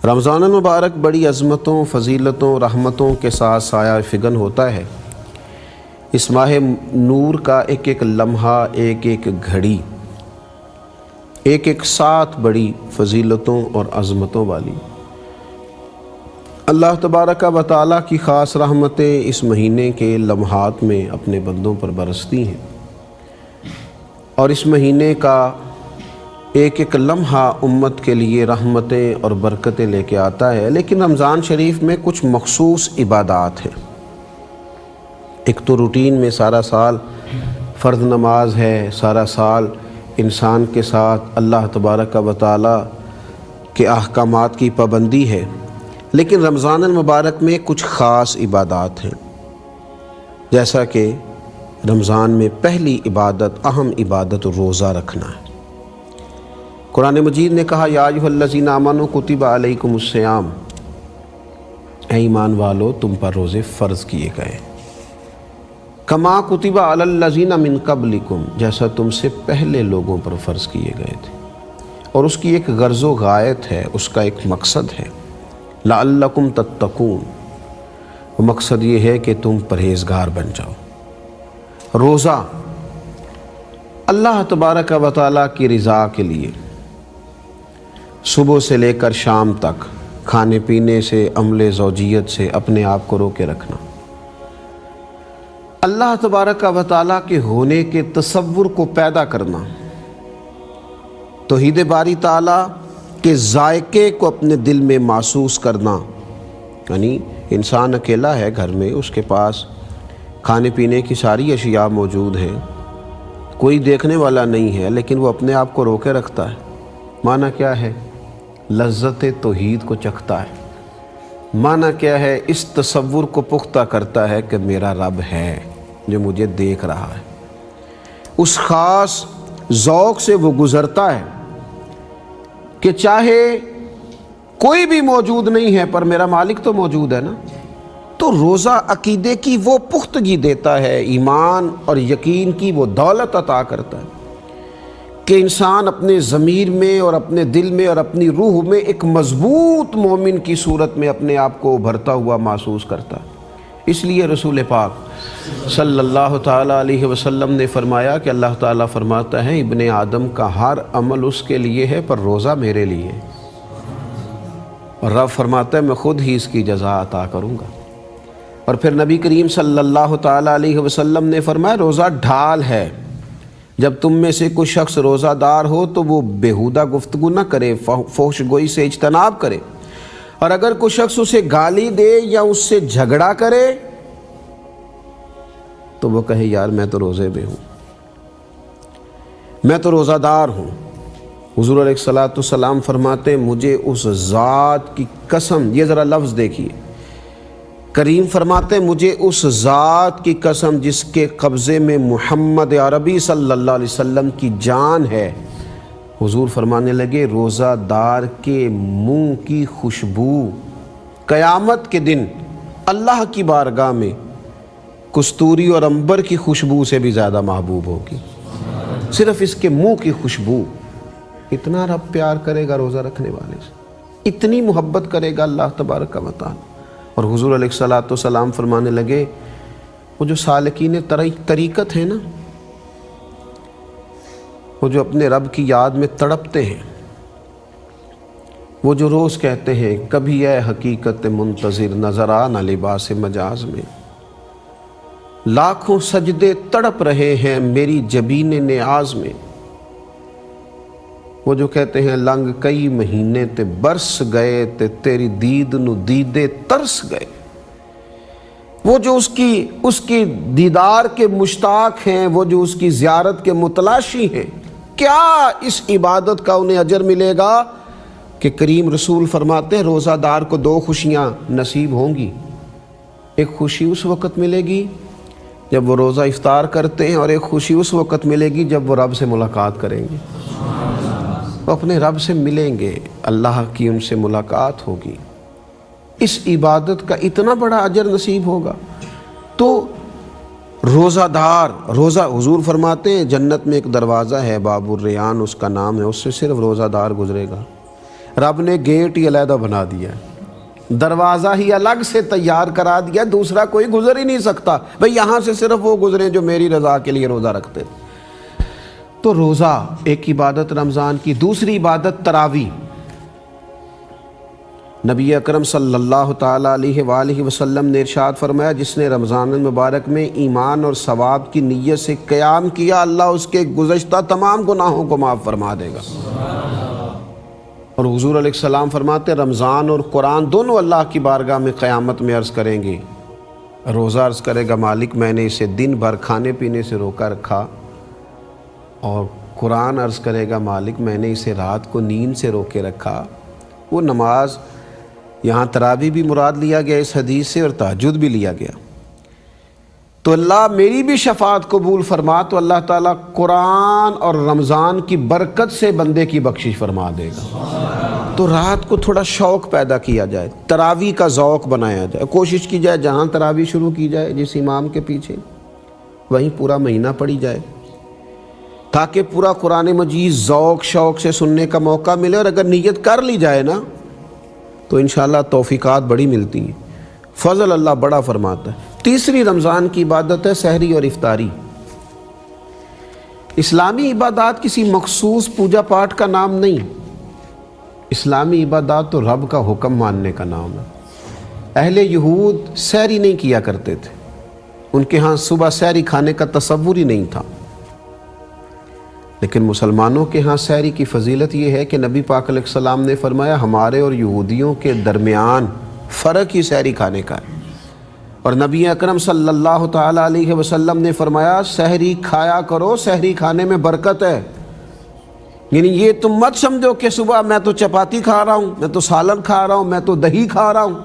رمضان المبارک بڑی عظمتوں، فضیلتوں، رحمتوں کے ساتھ سایہ فگن ہوتا ہے۔ اس ماہ نور کا ایک ایک لمحہ، ایک ایک گھڑی، ایک ایک ساتھ بڑی فضیلتوں اور عظمتوں والی۔ اللہ تبارک و تعالیٰ کی خاص رحمتیں اس مہینے کے لمحات میں اپنے بندوں پر برستی ہیں، اور اس مہینے کا ایک ایک لمحہ امت کے لیے رحمتیں اور برکتیں لے کے آتا ہے۔ لیکن رمضان شریف میں کچھ مخصوص عبادات ہیں۔ ایک تو روٹین میں سارا سال فرض نماز ہے، سارا سال انسان کے ساتھ اللہ تبارک و تعالیٰ کے احکامات کی پابندی ہے، لیکن رمضان المبارک میں کچھ خاص عبادات ہیں، جیسا کہ رمضان میں پہلی عبادت، اہم عبادت روزہ رکھنا ہے۔ قرآن مجید نے کہا یا ایھا الذین آمنوا کتب علیکم الصیام، اے ایمان والو تم پر روزے فرض کیے گئے، کما کتب علی الذین من قبلکم، جیسا تم سے پہلے لوگوں پر فرض کیے گئے تھے۔ اور اس کی ایک غرض و غایت ہے، اس کا ایک مقصد ہے، لعلکم تتقون، وہ مقصد یہ ہے کہ تم پرہیزگار بن جاؤ۔ روزہ اللہ تبارک و تعالیٰ کی رضا کے لیے صبح سے لے کر شام تک کھانے پینے سے، عمل زوجیت سے اپنے آپ کو روکے رکھنا، اللہ تبارک و تعالیٰ کے ہونے کے تصور کو پیدا کرنا، توحید باری تعالیٰ کے ذائقے کو اپنے دل میں محسوس کرنا۔ یعنی انسان اکیلا ہے گھر میں، اس کے پاس کھانے پینے کی ساری اشیاء موجود ہیں، کوئی دیکھنے والا نہیں ہے، لیکن وہ اپنے آپ کو روکے رکھتا ہے۔ معنی کیا ہے؟ لذت توحید کو چکھتا ہے۔ معنی کیا ہے؟ اس تصور کو پختہ کرتا ہے کہ میرا رب ہے جو مجھے دیکھ رہا ہے۔ اس خاص ذوق سے وہ گزرتا ہے کہ چاہے کوئی بھی موجود نہیں ہے پر میرا مالک تو موجود ہے نا۔ تو روزہ عقیدے کی وہ پختگی دیتا ہے، ایمان اور یقین کی وہ دولت عطا کرتا ہے کہ انسان اپنے ضمیر میں اور اپنے دل میں اور اپنی روح میں ایک مضبوط مومن کی صورت میں اپنے آپ کو ابھرتا ہوا محسوس کرتا ہے۔ اس لیے رسول پاک صلی اللہ تعالیٰ علیہ وسلم نے فرمایا کہ اللہ تعالیٰ فرماتا ہے ابن آدم کا ہر عمل اس کے لیے ہے پر روزہ میرے لیے، اور رب فرماتا ہے میں خود ہی اس کی جزا عطا کروں گا۔ اور پھر نبی کریم صلی اللہ تعالیٰ علیہ وسلم نے فرمایا روزہ ڈھال ہے، جب تم میں سے کوئی شخص روزہ دار ہو تو وہ بیہودہ گفتگو نہ کرے، فحش گوئی سے اجتناب کرے، اور اگر کوئی شخص اسے گالی دے یا اس سے جھگڑا کرے تو وہ کہے یار میں تو روزے میں ہوں، میں تو روزہ دار ہوں۔ حضور علیہ الصلوۃ والسلام فرماتے مجھے اس ذات کی قسم، یہ ذرا لفظ دیکھیے، کریم فرماتے ہیں مجھے اس ذات کی قسم جس کے قبضے میں محمد عربی صلی اللہ علیہ وسلم کی جان ہے، حضور فرمانے لگے روزہ دار کے منہ کی خوشبو قیامت کے دن اللہ کی بارگاہ میں کستوری اور عنبر کی خوشبو سے بھی زیادہ محبوب ہوگی۔ صرف اس کے منہ کی خوشبو، اتنا رب پیار کرے گا روزہ رکھنے والے سے، اتنی محبت کرے گا اللہ تبارک و تعالیٰ۔ اور حضور علیہ الصلوۃ والسلام فرمانے لگے وہ جو سالکین طریقت ہیں نا، وہ جو اپنے رب کی یاد میں تڑپتے ہیں، وہ جو روز کہتے ہیں کبھی اے حقیقت منتظر نظر آ نہ لباس مجاز میں، لاکھوں سجدے تڑپ رہے ہیں میری جبین نیاز میں، وہ جو کہتے ہیں لنگ کئی مہینے تے برس گئے تے تیری دید نو دیدے ترس گئے، وہ جو اس کی دیدار کے مشتاق ہیں، وہ جو اس کی زیارت کے متلاشی ہیں، کیا اس عبادت کا انہیں اجر ملے گا کہ کریم رسول فرماتے ہیں روزہ دار کو دو خوشیاں نصیب ہوں گی۔ ایک خوشی اس وقت ملے گی جب وہ روزہ افطار کرتے ہیں، اور ایک خوشی اس وقت ملے گی جب وہ رب سے ملاقات کریں گے، وہ اپنے رب سے ملیں گے، اللہ کی ان سے ملاقات ہوگی۔ اس عبادت کا اتنا بڑا اجر نصیب ہوگا۔ تو روزہ دار، روزہ حضور فرماتے ہیں جنت میں ایک دروازہ ہے باب الریان اس کا نام ہے، اس سے صرف روزہ دار گزرے گا۔ رب نے گیٹ ہی علیحدہ بنا دیا ہے، دروازہ ہی الگ سے تیار کرا دیا، دوسرا کوئی گزر ہی نہیں سکتا، بھئی یہاں سے صرف وہ گزریں جو میری رضا کے لیے روزہ رکھتے۔ تو روزہ ایک عبادت رمضان کی۔ دوسری عبادت تراویح۔ نبی اکرم صلی اللہ تعالیٰ علیہ وآلہ وسلم نے ارشاد فرمایا، جس نے رمضان المبارک میں ایمان اور ثواب کی نیت سے قیام کیا، اللہ اس کے گزشتہ تمام گناہوں کو معاف فرما دے گا۔ اور حضور علیہ السلام فرماتے، رمضان اور قرآن دونوں اللہ کی بارگاہ میں قیامت میں عرض کریں گے۔ روزہ عرض کرے گا، مالک میں نے اسے دن بھر کھانے پینے سے روکا رکھا، اور قرآن عرض کرے گا، مالک میں نے اسے رات کو نیند سے روکے رکھا۔ وہ نماز، یہاں تراویح بھی مراد لیا گیا اس حدیث سے، اور تہجد بھی لیا گیا۔ تو اللہ میری بھی شفاعت قبول فرما، تو اللہ تعالیٰ قرآن اور رمضان کی برکت سے بندے کی بخشش فرما دے گا۔ تو رات کو تھوڑا شوق پیدا کیا جائے، تراویح کا ذوق بنایا جائے، کوشش کی جائے جہاں تراویح شروع کی جائے جس امام کے پیچھے، وہیں پورا مہینہ پڑھی جائے، تاکہ پورا قرآن مجید ذوق شوق سے سننے کا موقع ملے۔ اور اگر نیت کر لی جائے نا تو انشاءاللہ توفیقات بڑی ملتی ہیں، فضل اللہ بڑا فرماتا ہے۔ تیسری رمضان کی عبادت ہے سحری اور افطاری۔ اسلامی عبادات کسی مخصوص پوجا پاٹ کا نام نہیں، اسلامی عبادات تو رب کا حکم ماننے کا نام ہے۔ اہل یہود سحری نہیں کیا کرتے تھے، ان کے ہاں صبح سحری کھانے کا تصور ہی نہیں تھا، لیکن مسلمانوں کے ہاں سحری کی فضیلت یہ ہے کہ نبی پاک علیہ السلام نے فرمایا، ہمارے اور یہودیوں کے درمیان فرق ہی سحری کھانے کا ہے۔ اور نبی اکرم صلی اللہ تعالیٰ علیہ وسلم نے فرمایا، سحری کھایا کرو، سحری کھانے میں برکت ہے۔ یعنی یہ تم مت سمجھو کہ صبح میں تو چپاتی کھا رہا ہوں، میں تو سالن کھا رہا ہوں، میں تو دہی کھا رہا ہوں۔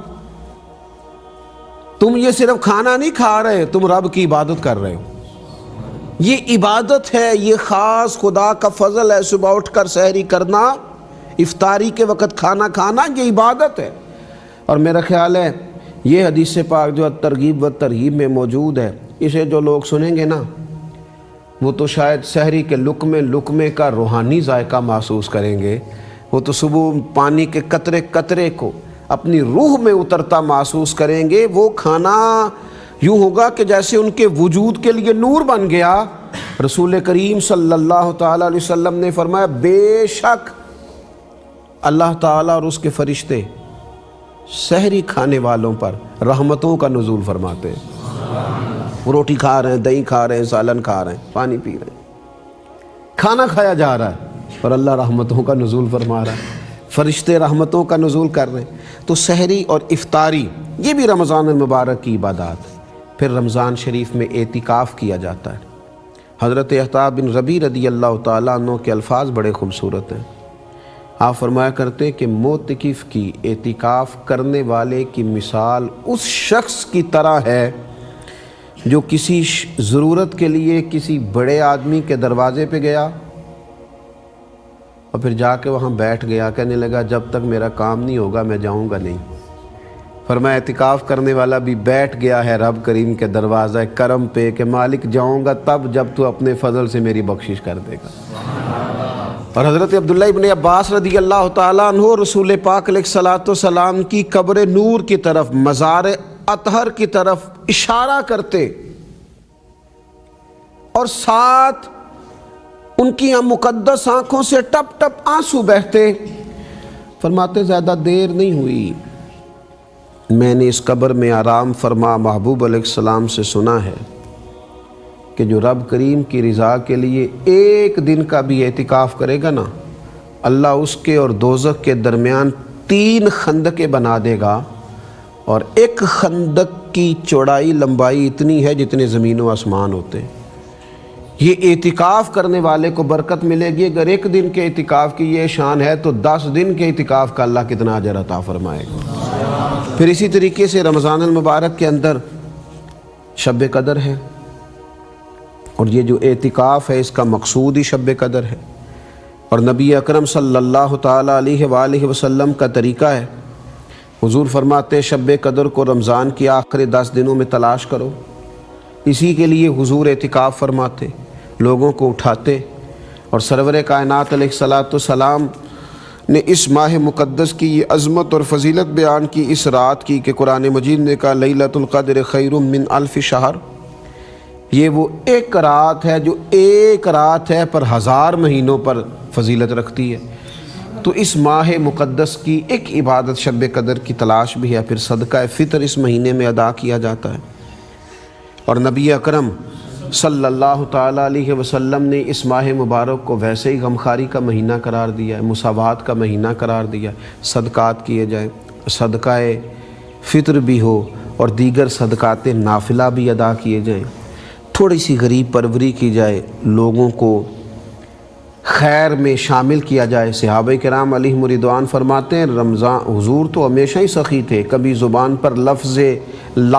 تم یہ صرف کھانا نہیں کھا رہے، تم رب کی عبادت کر رہے ہو۔ یہ عبادت ہے، یہ خاص خدا کا فضل ہے۔ صبح اٹھ کر سحری کرنا، افطاری کے وقت کھانا کھانا، یہ عبادت ہے۔ اور میرا خیال ہے یہ حدیث پاک جو ترغیب و ترہیب میں موجود ہے، اسے جو لوگ سنیں گے نا، وہ تو شاید سحری کے لقمے کا روحانی ذائقہ محسوس کریں گے۔ وہ تو صبح پانی کے قطرے قطرے کو اپنی روح میں اترتا محسوس کریں گے۔ وہ کھانا یوں ہوگا کہ جیسے ان کے وجود کے لیے نور بن گیا۔ رسول کریم صلی اللہ تعالیٰ علیہ وسلم نے فرمایا، بے شک اللہ تعالیٰ اور اس کے فرشتے سحری کھانے والوں پر رحمتوں کا نزول فرماتے ہیں۔ وہ روٹی کھا رہے ہیں، دہی کھا رہے ہیں، سالن کھا رہے ہیں، پانی پی رہے ہیں، کھانا کھایا جا رہا ہے، اور اللہ رحمتوں کا نزول فرما رہا ہے، فرشتے رحمتوں کا نزول کر رہے ہیں۔ تو سحری اور افطاری یہ بھی رمضان المبارک کی عبادات ہے۔ پھر رمضان شریف میں اعتکاف کیا جاتا ہے۔ حضرت احتاب بن ربیع رضی اللہ تعالیٰ عنہ کے الفاظ بڑے خوبصورت ہیں۔ آپ فرمایا کرتے کہ معتکف کی، اعتکاف کرنے والے کی مثال اس شخص کی طرح ہے جو کسی ضرورت کے لیے کسی بڑے آدمی کے دروازے پہ گیا اور پھر جا کے وہاں بیٹھ گیا، کہنے لگا جب تک میرا کام نہیں ہوگا میں جاؤں گا نہیں۔ فرمایا اعتکاف کرنے والا بھی بیٹھ گیا ہے رب کریم کے دروازہ کرم پہ کہ مالک جاؤں گا تب جب تو اپنے فضل سے میری بخشش کر دے گا۔ اور حضرت عبداللہ ابن عباس رضی اللہ تعالیٰ عنہ رسول پاک علیہ الصلوۃ والسلام کی قبر نور کی طرف، مزار اطہر کی طرف اشارہ کرتے، اور ساتھ ان کی مقدس آنکھوں سے ٹپ ٹپ آنسو بہتے، فرماتے زیادہ دیر نہیں ہوئی، میں نے اس قبر میں آرام فرما محبوب علیہ السلام سے سنا ہے کہ جو رب کریم کی رضا کے لیے ایک دن کا بھی اعتکاف کرے گا نا، اللہ اس کے اور دوزخ کے درمیان 3 خندقیں بنا دے گا، اور ایک خندق کی چوڑائی لمبائی اتنی ہے جتنے زمین و آسمان ہوتے ہیں۔ یہ اعتکاف کرنے والے کو برکت ملے گی۔ اگر ایک دن کے اعتکاف کی یہ شان ہے تو 10 دن کے اعتکاف کا اللہ کتنا اجر عطا فرمائے گا۔ پھر اسی طریقے سے رمضان المبارک کے اندر شب قدر ہے، اور یہ جو اعتکاف ہے اس کا مقصود ہی شب قدر ہے، اور نبی اکرم صلی اللہ تعالیٰ علیہ وآلہ وسلم کا طریقہ ہے۔ حضور فرماتے شب قدر کو رمضان کی آخری 10 دنوں میں تلاش کرو۔ اسی کے لیے حضور اعتکاف فرماتے، لوگوں کو اٹھاتے، اور سرور کائنات علیہ الصلوۃ والسلام نے اس ماہ مقدس کی یہ عظمت اور فضیلت بیان کی اس رات کی کہ قرآن مجید نے کہا لیلۃ القدر خیر من الف شہر، یہ وہ ایک رات ہے جو ایک رات ہے پر 1000 مہینوں پر فضیلت رکھتی ہے۔ تو اس ماہ مقدس کی ایک عبادت شب قدر کی تلاش بھی ہے، پھر صدقہ فطر اس مہینے میں ادا کیا جاتا ہے۔ اور نبی اکرم صلی اللہ تعالیٰ علیہ وسلم نے اس ماہ مبارک کو ویسے ہی غمخواری کا مہینہ قرار دیا ہے، مساوات کا مہینہ قرار دیا ہے، صدقات کیے جائیں، صدقہ فطر بھی ہو اور دیگر صدقات نافلہ بھی ادا کیے جائیں، تھوڑی سی غریب پروری کی جائے، لوگوں کو خیر میں شامل کیا جائے۔ صحابہ کرام علیہم رضوان فرماتے ہیں رمضان حضور تو ہمیشہ ہی سخی تھے، کبھی زبان پر لفظ لا